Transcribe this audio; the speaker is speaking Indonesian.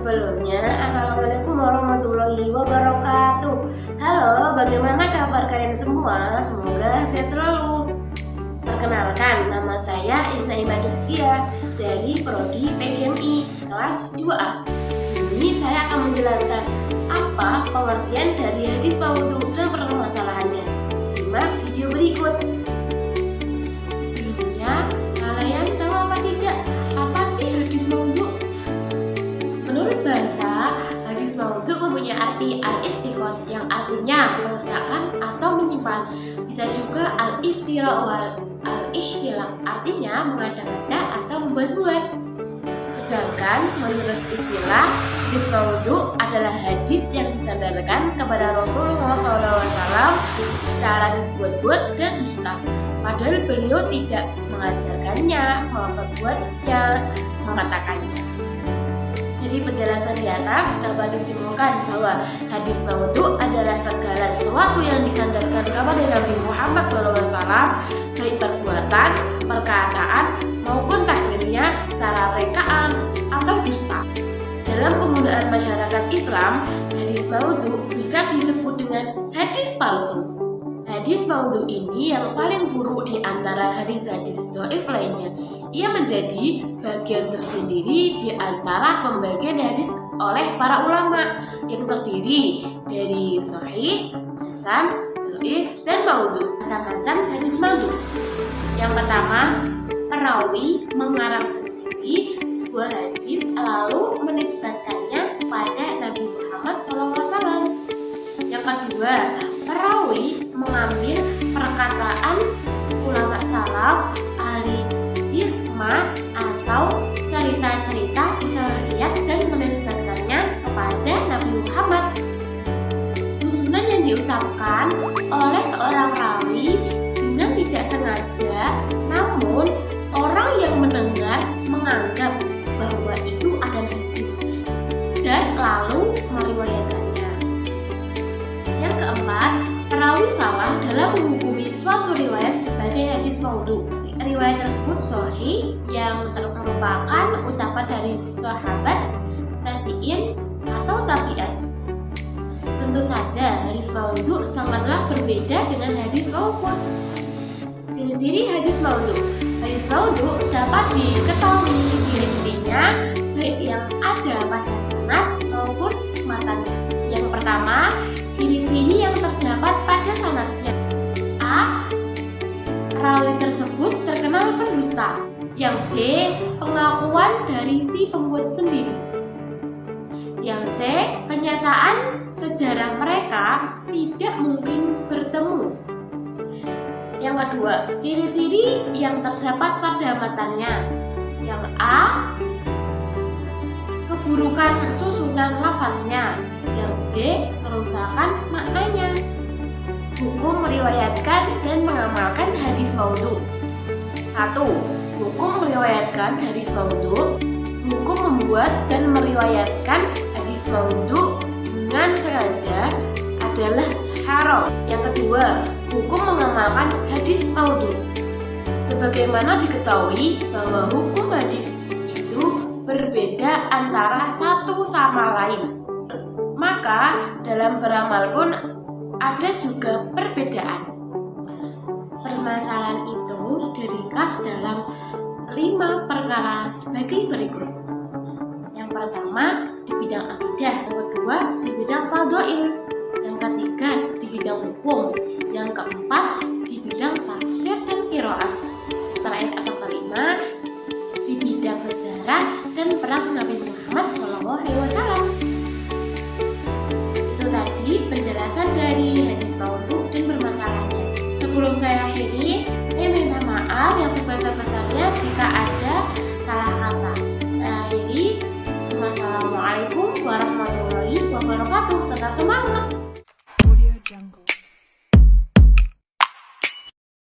Sebelumnya, Assalamualaikum warahmatullahi wabarakatuh. Halo, bagaimana kabar kalian semua? Semoga sehat selalu. Perkenalkan, nama saya Isna Imadi Setia dari Prodi PGMI kelas 2A. Di sini saya akan menjelaskan apa pengertian dari hadis maudhu dan permasalahannya. Simak video berikut. Sebelumnya, kalian tahu apa tidak? Apa sih hadis maudhu? Menurut bahasa, hadis maudhu mempunyai arti al-istiqot yang artinya meletakkan atau menyimpan. Bisa juga al-iftira'u al-ihtilaq artinya mengada-ngada atau membuat-buat. Sedangkan menurut istilah, hadis maudhu adalah hadis yang disandarkan kepada Rasulullah SAW secara dibuat-buat dan dusta. Padahal beliau tidak mengajarkannya, membuat-buatnya, mengatakannya. Jadi penjelasan di atas dapat disimpulkan bahwa hadis maudhu adalah segala sesuatu yang disandarkan kepada Nabi Muhammad SAW, baik perbuatan, perkataan, maupun takdirnya secara rekaan atau dusta. Dalam penggunaan masyarakat Islam, hadis maudhu bisa disebut dengan hadis palsu. Hadis maudhu ini yang paling buruk di antara hadis-hadis dhaif lainnya. Ia menjadi bagian tersendiri di antara pembagian hadis oleh para ulama yang terdiri dari sahih, hasan, dhaif, dan maudhu. Macam-macam hadis maudhu. Yang pertama, perawi mengarang sendiri sebuah hadis lalu menisbatkannya kepada Nabi Muhammad SAW. Yang kedua, perawi mengambil perkataan ulama salaf, ahli hikmah atau cerita-cerita Israiliyat dan menisbatkannya kepada Nabi Muhammad. Susunan yang diucapkan oleh seorang rawi dengan tidak sengaja, namun orang yang mendengar menganggap bahwa itu adalah hadis dan lalu meriwayatkannya. Yang keempat, perawi salah dalam menghukumi suatu riwayat sebagai hadis maudhu. Riwayat tersebut sahih yang merupakan ucapan dari sahabat, tabi'in atau tabi'at. Tentu saja hadis maudhu sangatlah berbeda dengan hadis mauquf. Ciri-ciri hadis maudhu. Hadis maudhu dapat diketahui ciri-cirinya baik yang ada pada sanad maupun matanya. Yang pertama, ciri-ciri yang terdapat pada sanadnya. A. Rawi tersebut terkenal pendusta. Yang B. Pengakuan dari si pembuat sendiri. Yang C. Kenyataan sejarah mereka tidak mungkin bertemu. Yang kedua, ciri-ciri yang terdapat pada matanya. Yang A. Keburukan susunan lafaznya. Yang B. Kerusakan maknanya. Hukum meriwayatkan dan mengamalkan hadis maudhu. 1. Hukum meriwayatkan hadis maudhu. Hukum membuat dan meriwayatkan hadis maudhu dengan sengaja adalah haram. Yang kedua, hukum mengamalkan hadis maudhu. Sebagaimana diketahui bahwa hukum hadis itu berbeda antara satu sama lain, maka dalam beramal pun ada juga perbedaan. Permasalahan itu diringkas dalam 5 perkara sebagai berikut. Yang pertama, di bidang akidah. Yang kedua, di bidang fadhail. Yang ketiga, di bidang hukum. Yang keempat, di bidang tafsir dan qiraat. Terakhir atau kelima, di bidang sejarah dan perang Nabi Muhammad SAW. Itu tadi penjelasan dari hadis maudhu dan permasalahannya. Sebelum saya akhiri, saya minta maaf yang sebesar-besarnya jika